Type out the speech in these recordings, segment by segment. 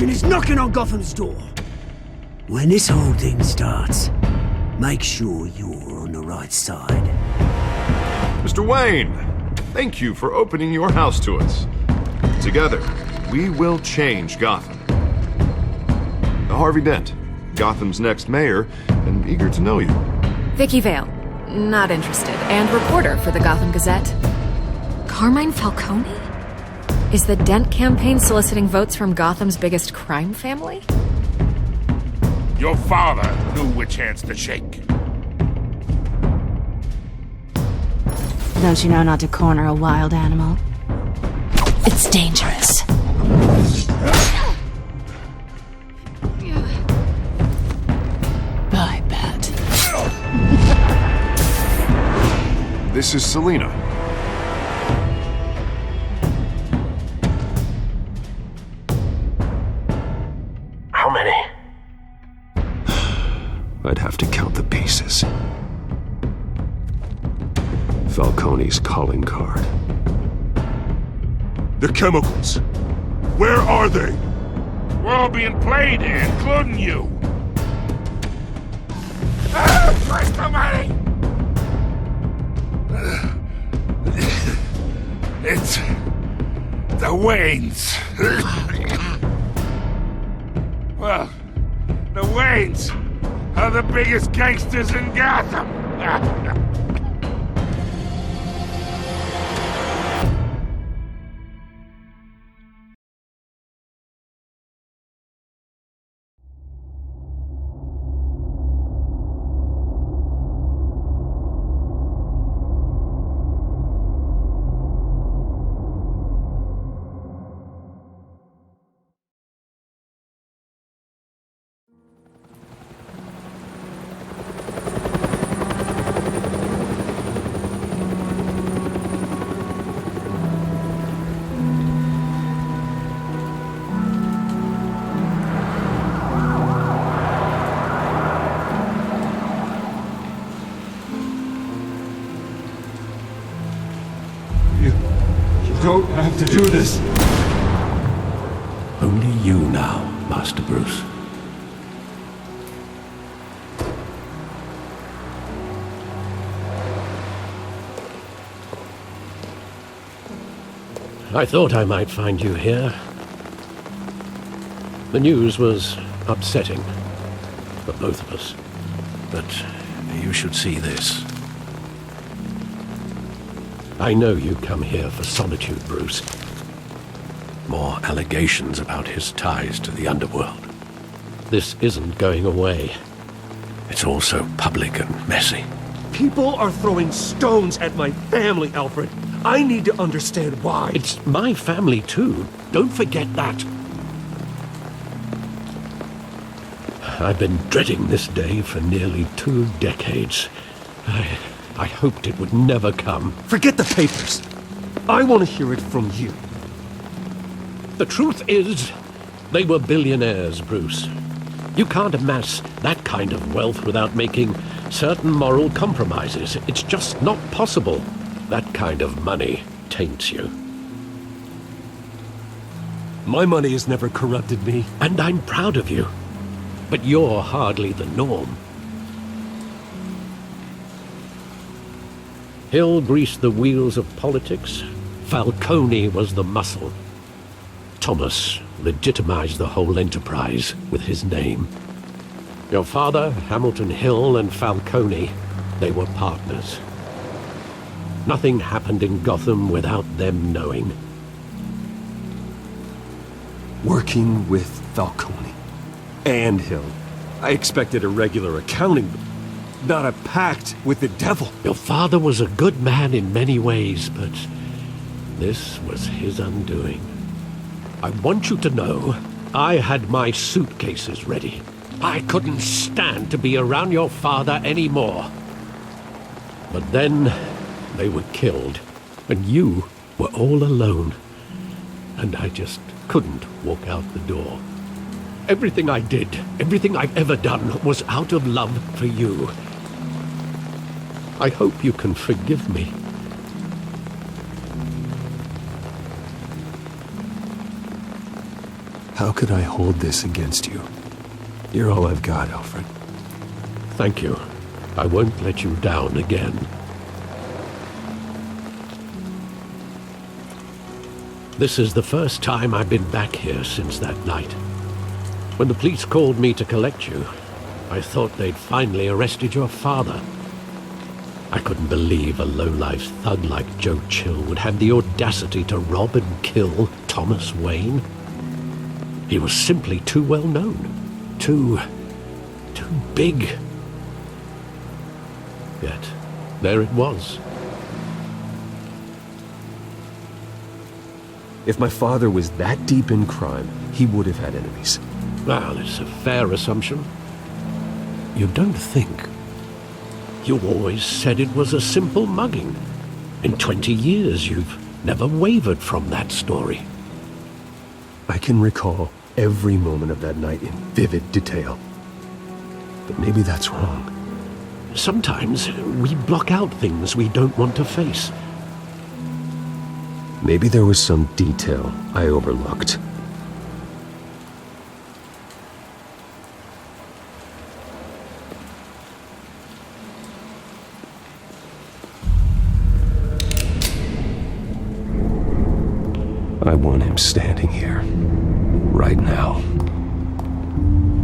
Retribution is knocking on Gotham's door. When this whole thing starts, make sure you're on the right side. Mr. Wayne, thank you for opening your house to us. Together, we will change Gotham. Harvey Dent, Gotham's next mayor, and eager to know you. Vicky Vale, not interested, and reporter for the Gotham Gazette. Carmine Falcone? Is the Dent campaign soliciting votes from Gotham's biggest crime family? Your father knew which hands to shake. Don't you know not to corner a wild animal? It's dangerous. I bet. This is Selina. How many? I'd have to count the pieces. Falcone's calling card. The chemicals. Where are they? We're all being played here, including you. Where's the money? It's the Waynes. Well, the Waynes are the biggest gangsters in Gotham. You don't have to do this. Only you now, Master Bruce. I thought I might find you here. The news was upsetting for both of us. But you should see this. I know you come here for solitude, Bruce. More allegations about his ties to the underworld. This isn't going away. It's all so public and messy. People are throwing stones at my family, Alfred. I need to understand why. It's my family, too. Don't forget that. I've been dreading this day for nearly 2 decades. I hoped it would never come. Forget the papers. I want to hear it from you. The truth is, they were billionaires, Bruce. You can't amass that kind of wealth without making certain moral compromises. It's just not possible. That kind of money taints you. My money has never corrupted me. And I'm proud of you. But you're hardly the norm. Hill greased the wheels of politics. Falcone was the muscle. Thomas legitimized the whole enterprise with his name. Your father, Hamilton Hill, and Falcone, they were partners. Nothing happened in Gotham without them knowing. Working with Falcone and Hill. I expected a regular accounting, not a pact with the devil. Your father was a good man in many ways, but this was his undoing. I want you to know, I had my suitcases ready. I couldn't stand to be around your father anymore. But then they were killed, and you were all alone. And I just couldn't walk out the door. Everything I did, everything I've ever done, was out of love for you. I hope you can forgive me. How could I hold this against you? You're all I've got, Alfred. Thank you. I won't let you down again. This is the first time I've been back here since that night. When the police called me to collect you, I thought they'd finally arrested your father. I couldn't believe a low-life thug like Joe Chill would have the audacity to rob and kill Thomas Wayne. He was simply too well known. Too big. Yet, there it was. If my father was that deep in crime, he would have had enemies. Well, it's a fair assumption. You don't think? You always said it was a simple mugging. In 20 years, you've never wavered from that story. I can recall every moment of that night in vivid detail. But maybe that's wrong. Sometimes we block out things we don't want to face. Maybe there was some detail I overlooked. I want him standing here, right now.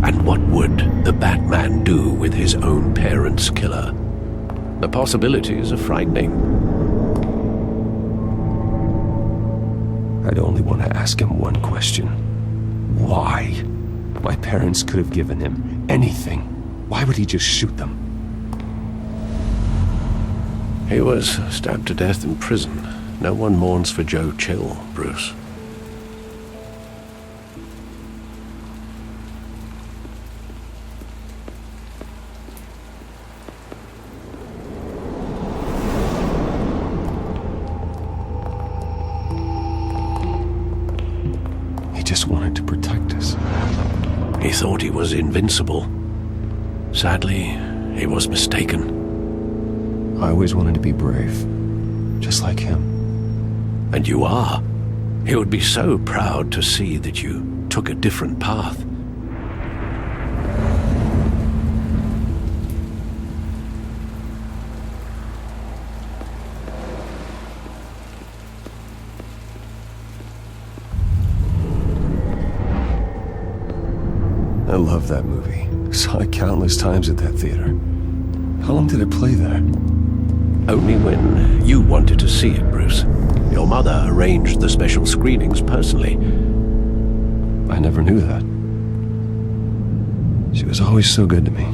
And what would the Batman do with his own parents' killer? The possibilities are frightening. I'd only want to ask him one question. Why? My parents could have given him anything. Why would he just shoot them? He was stabbed to death in prison. No one mourns for Joe Chill, Bruce. He just wanted to protect us. He thought he was invincible. Sadly, he was mistaken. I always wanted to be brave, just like him. And you are. He would be so proud to see that you took a different path. I love that movie. Saw it countless times at that theater. How long did it play there? Only when you wanted to see it, Bruce. Your mother arranged the special screenings personally. I never knew that. She was always so good to me.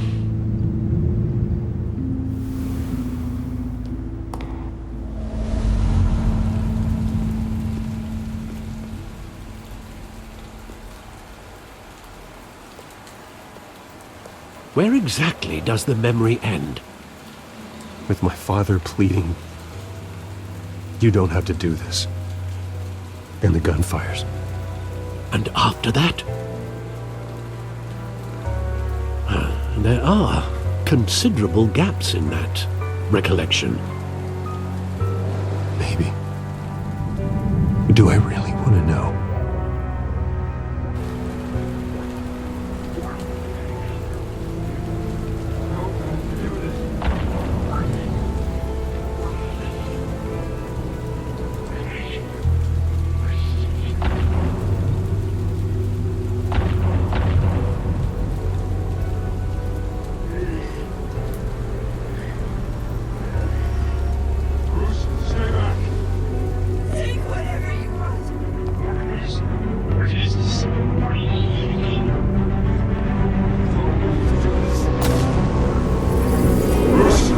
Where exactly does the memory end? With my father pleading, "You don't have to do this." And the gunfires. And after that? There are considerable gaps in that recollection. Maybe. Do I really want to know?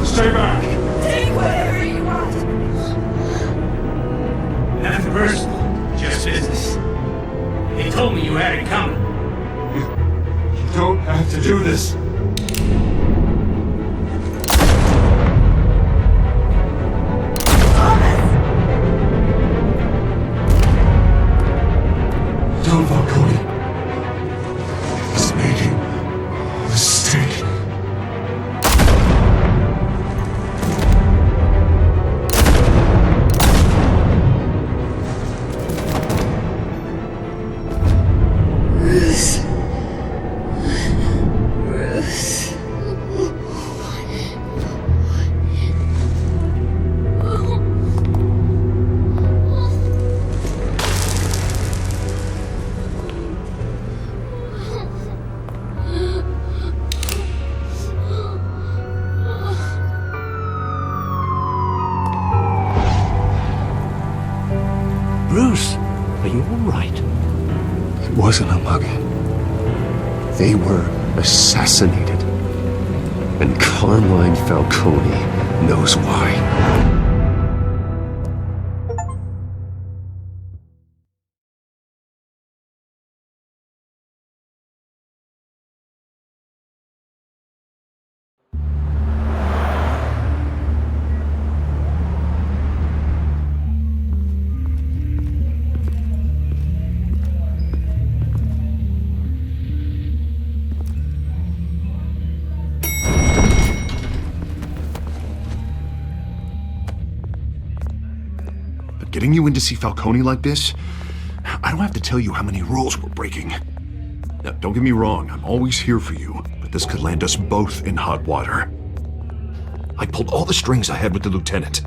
Stay back! Take whatever you want! Nothing personal, just business. They told me you had it coming. You don't have to do this. Don't Falcone. He's making a mistake. wasn't a mug. They were assassinated. And Carmine Falcone knows why. Getting you in to see Falcone like this? I don't have to tell you how many rules we're breaking. Now, don't get me wrong, I'm always here for you, but this could land us both in hot water. I pulled all the strings I had with the lieutenant.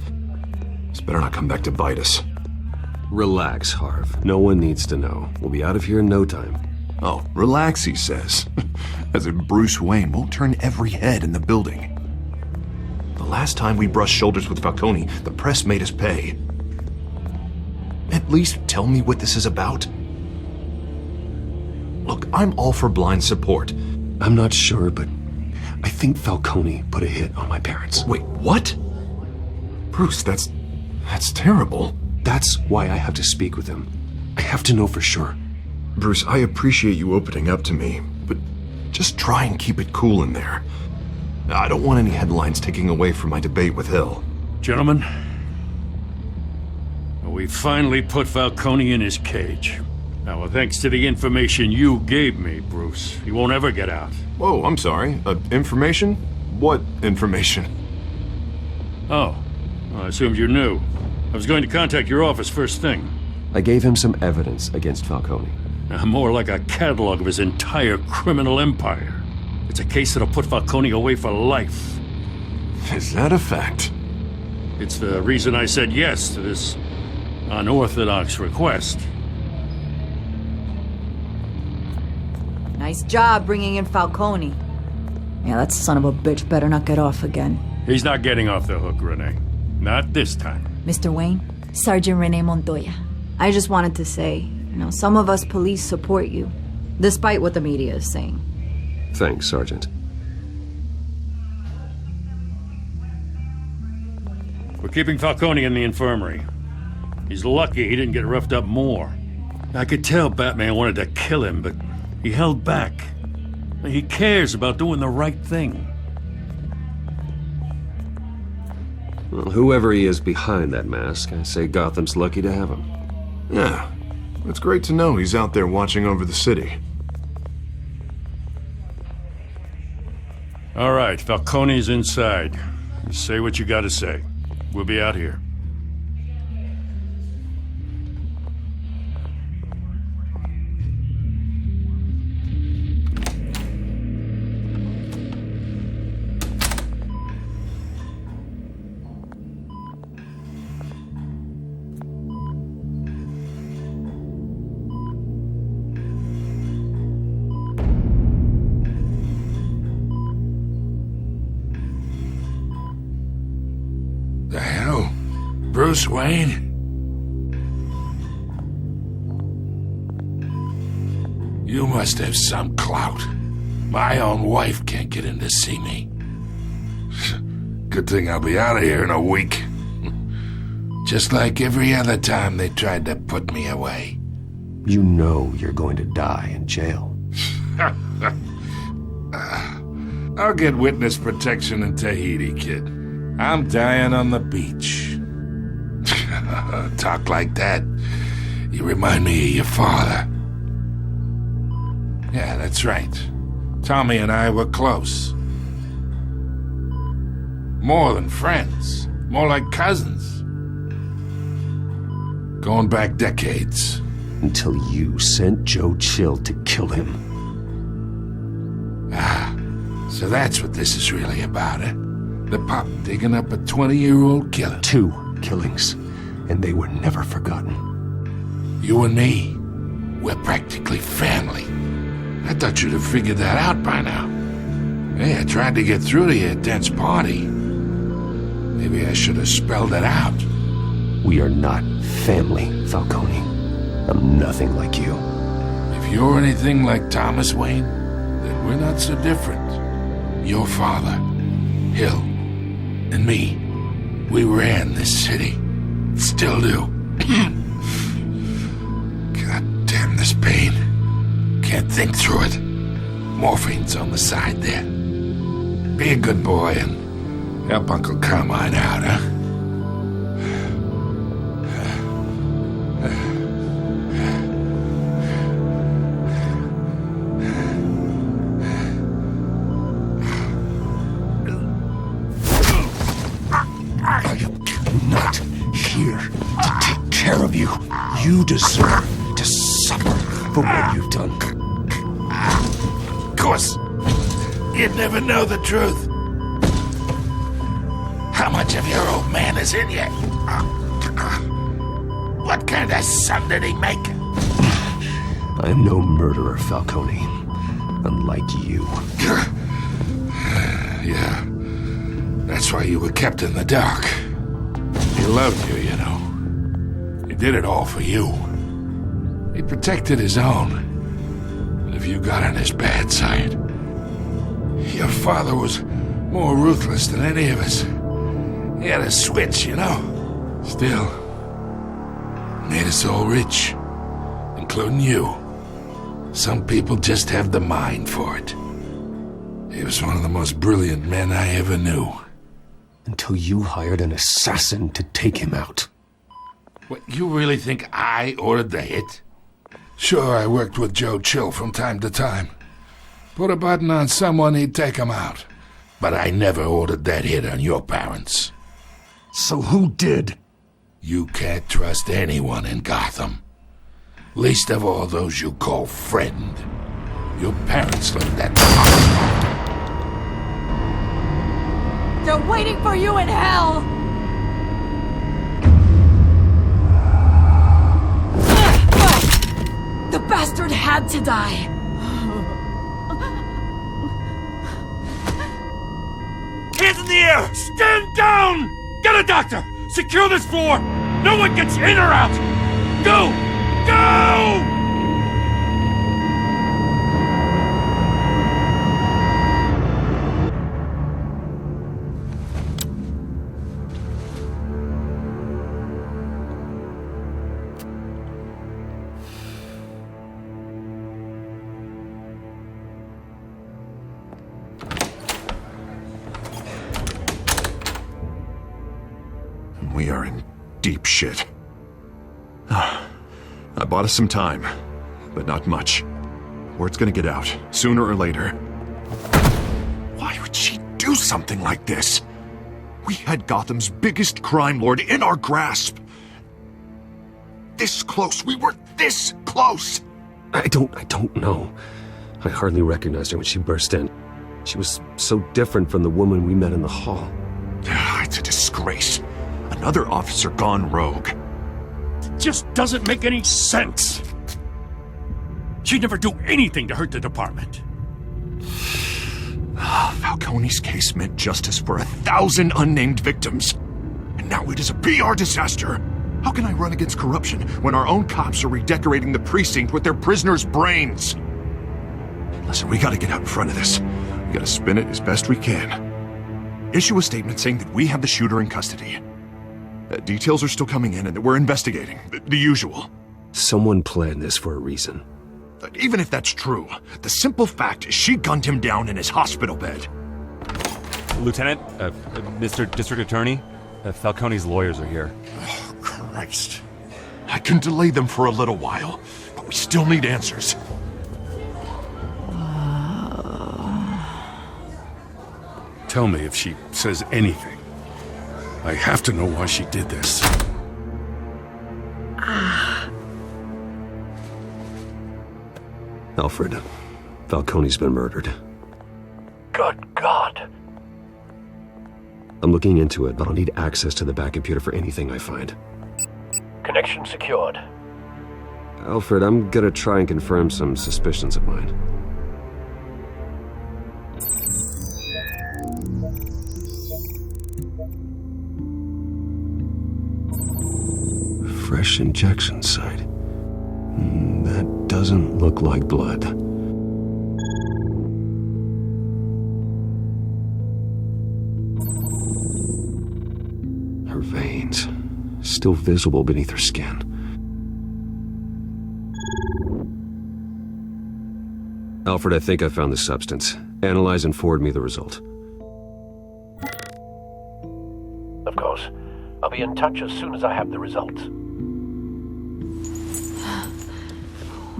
This better not come back to bite us. Relax, Harv. No one needs to know. We'll be out of here in no time. Oh, relax, he says. As if Bruce Wayne won't turn every head in the building. The last time we brushed shoulders with Falcone, the press made us pay. At least tell me what this is about. Look, I'm all for blind support. I'm not sure, but I think Falcone put a hit on my parents. Wait, what? Bruce, that's terrible. That's why I have to speak with him. I have to know for sure. Bruce, I appreciate you opening up to me, but just try and keep it cool in there. I don't want any headlines taking away from my debate with Hill. Gentlemen, we finally put Falcone in his cage. Now, thanks to the information you gave me, Bruce, he won't ever get out. Whoa, I'm sorry. Information? What information? Oh, well, I assumed you knew. I was going to contact your office first thing. I gave him some evidence against Falcone. More like a catalog of his entire criminal empire. It's a case that'll put Falcone away for life. Is that a fact? It's the reason I said yes to this unorthodox request. Nice job bringing in Falcone. Yeah, that son of a bitch better not get off again. He's not getting off the hook, Renee. Not this time. Mr. Wayne, Sergeant Renee Montoya. I just wanted to say, some of us police support you, despite what the media is saying. Thanks, Sergeant. We're keeping Falcone in the infirmary. He's lucky he didn't get roughed up more. I could tell Batman wanted to kill him, but he held back. He cares about doing the right thing. Well, whoever he is behind that mask, I say Gotham's lucky to have him. Yeah, it's great to know he's out there watching over the city. All right, Falcone's inside. You say what you gotta say. We'll be out here. The hell? Bruce Wayne? You must have some clout. My own wife can't get in to see me. Good thing I'll be out of here in a week. Just like every other time they tried to put me away. You know you're going to die in jail. I'll get witness protection in Tahiti, kid. I'm dying on the beach. Talk like that. You remind me of your father. Yeah, that's right. Tommy and I were close. More than friends. More like cousins. Going back decades. Until you sent Joe Chill to kill him. Ah, so that's what this is really about, eh? The pop digging up a 20-year-old killer. 2 killings, and they were never forgotten. You and me, we're practically family. I thought you'd have figured that out by now. Hey, I tried to get through to you at Dent's party. Maybe I should have spelled it out. We are not family, Falcone. I'm nothing like you. If If you're anything like Thomas Wayne, then we're not so different. Your father, Hill, and me, we ran this city. Still do. God damn this pain. Can't think through it. Morphine's on the side there. Be a good boy and help Uncle Carmine out, huh? You deserve to suffer for what you've done. Of course, you'd never know the truth. How much of your old man is in you? What kind of son did he make? I am no murderer, Falcone. Unlike you. Yeah. That's why you were kept in the dark. He loved you, you know. He did it all for you. He protected his own. And if you got on his bad side, your father was more ruthless than any of us. He had a switch, you know. Still, made us all rich, including you. Some people just have the mind for it. He was one of the most brilliant men I ever knew. Until you hired an assassin to take him out. What, you really think I ordered the hit? Sure, I worked with Joe Chill from time to time. Put a button on someone, he'd take him out. But I never ordered that hit on your parents. So who did? You can't trust anyone in Gotham. Least of all those you call friend. Your parents learned that. They're waiting for you in hell! The bastard had to die! Hands in the air! Stand down! Get a doctor! Secure this floor! No one gets in or out! Go! Go! We are in deep shit. I bought us some time, but not much. Word's gonna get out, sooner or later. Why would she do something like this? We had Gotham's biggest crime lord in our grasp. This close, we were this close! I don't know. I hardly recognized her when she burst in. She was so different from the woman we met in the hall. It's a disgrace. Another officer gone rogue. It just doesn't make any sense. She'd never do anything to hurt the department. Falcone's case meant justice for 1,000 unnamed victims. And now it is a PR disaster. How can I run against corruption when our own cops are redecorating the precinct with their prisoners' brains? Listen, we gotta get out in front of this. We gotta spin it as best we can. Issue a statement saying that we have the shooter in custody. Details are still coming in and that we're investigating. The usual. Someone planned this for a reason. Even if that's true, the simple fact is she gunned him down in his hospital bed. Lieutenant, Mr. District Attorney, Falcone's lawyers are here. Oh, Christ. I can delay them for a little while, but we still need answers. Tell me if she says anything. I have to know why she did this. Alfred, Falcone's been murdered. Good God. I'm looking into it, but I'll need access to the back computer for anything I find. Connection secured. Alfred, I'm gonna try and confirm some suspicions of mine. Fresh injection site. That doesn't look like blood. Her veins, still visible beneath her skin. Alfred, I think I found the substance. Analyze and forward me the result. Of course. I'll be in touch as soon as I have the results.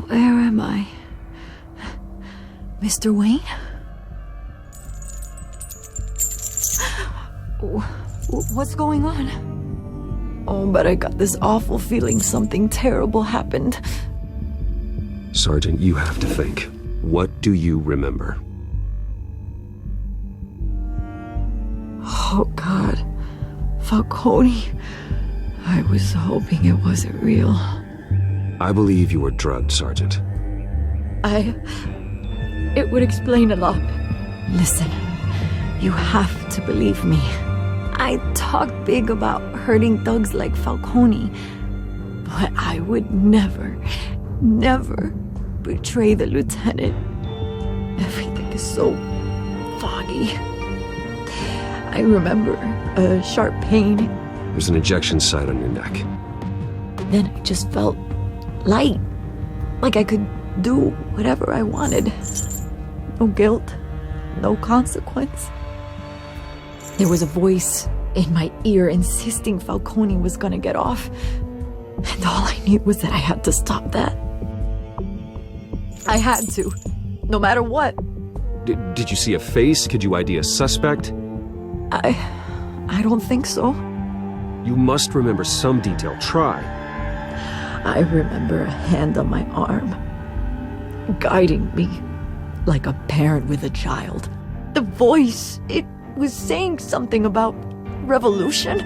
Where am I? Mr. Wayne? What's going on? Oh, but I got this awful feeling something terrible happened. Sergeant, you have to think. What do you remember? Oh, God. Falcone. I was hoping it wasn't real. I believe you were drugged, Sergeant. It would explain a lot. Listen, you have to believe me. I talk big about hurting thugs like Falcone, but I would never betray the lieutenant. Everything is so foggy. I remember a sharp pain. There's an injection site on your neck. Then I just felt light. Like I could do whatever I wanted. No guilt, no consequence. There was a voice in my ear insisting Falcone was gonna get off. And all I knew was that I had to stop that. I had to, no matter what. Did you see a face? Could you ID a suspect? I don't think so. You must remember some detail. Try. I remember a hand on my arm, guiding me like a parent with a child. The voice, it was saying something about revolution.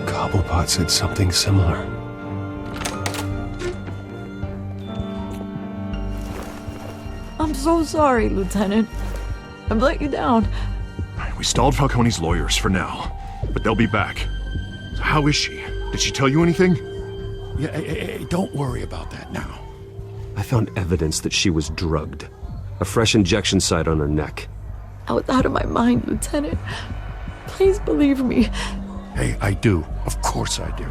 Cobblepot said something similar. I'm so sorry, Lieutenant. I've let you down. We stalled Falcone's lawyers for now, but they'll be back. So how is she? Did she tell you anything? Yeah, hey, don't worry about that now. I found evidence that she was drugged. A fresh injection site on her neck. I was out of my mind, Lieutenant. Please believe me. Hey, I do. Of course I do.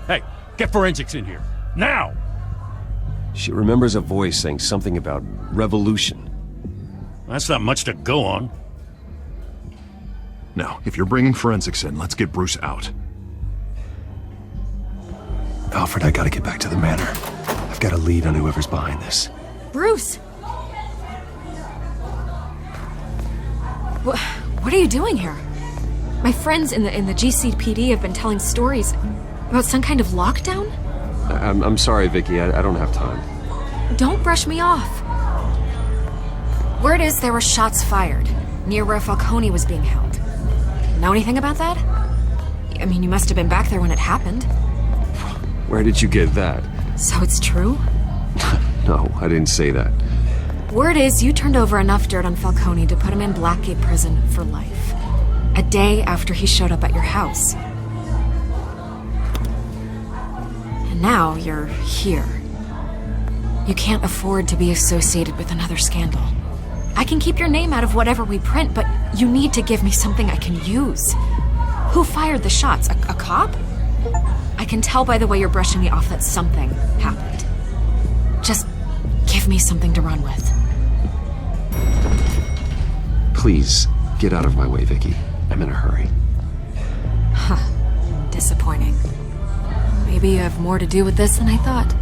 Hey, get forensics in here. Now! She remembers a voice saying something about revolution. That's not much to go on. Now, if you're bringing forensics in, let's get Bruce out. Alfred, I gotta get back to the manor. I've got a lead on whoever's behind this. Bruce! What are you doing here? My friends in the GCPD have been telling stories about some kind of lockdown? I'm sorry, Vicky. I don't have time. Don't brush me off. Word is there were shots fired near where Falcone was being held. Know anything about that? I mean, you must have been back there when it happened. Where did you get that? So it's true? No, I didn't say that. Word is you turned over enough dirt on Falcone to put him in Blackgate Prison for life. A day after he showed up at your house. And now you're here. You can't afford to be associated with another scandal. I can keep your name out of whatever we print, but you need to give me something I can use. Who fired the shots? A cop? I can tell by the way you're brushing me off that something happened. Just give me something to run with. Please, get out of my way, Vicky. I'm in a hurry. Huh. Disappointing. Maybe you have more to do with this than I thought.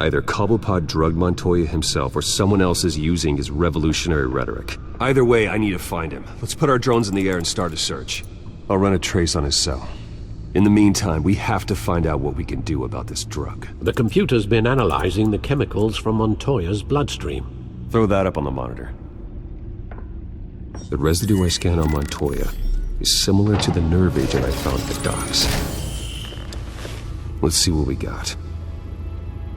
Either Cobblepot drugged Montoya himself or someone else is using his revolutionary rhetoric. Either way, I need to find him. Let's put our drones in the air and start a search. I'll run a trace on his cell. In the meantime, we have to find out what we can do about this drug. The computer's been analyzing the chemicals from Montoya's bloodstream. Throw that up on the monitor. The residue I scanned on Montoya is similar to the nerve agent I found at the docks. Let's see what we got.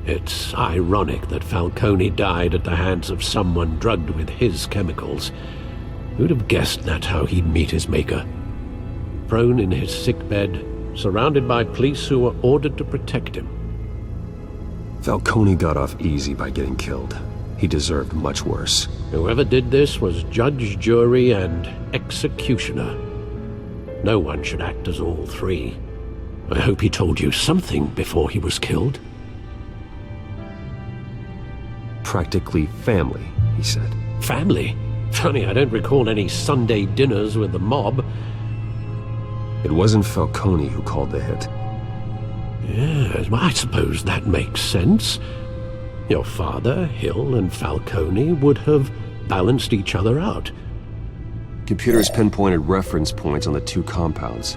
It's ironic that Falcone died at the hands of someone drugged with his chemicals. Who'd have guessed that's how he'd meet his maker? Prone in his sickbed, surrounded by police who were ordered to protect him. Falcone got off easy by getting killed. He deserved much worse. Whoever did this was judge, jury, and executioner. No one should act as all three. I hope he told you something before he was killed. Practically family, he said. Family? Funny, I don't recall any Sunday dinners with the mob. It wasn't Falcone who called the hit. Yes, well, I suppose that makes sense. Your father, Hill, and Falcone would have balanced each other out. Computers pinpointed reference points on the two compounds.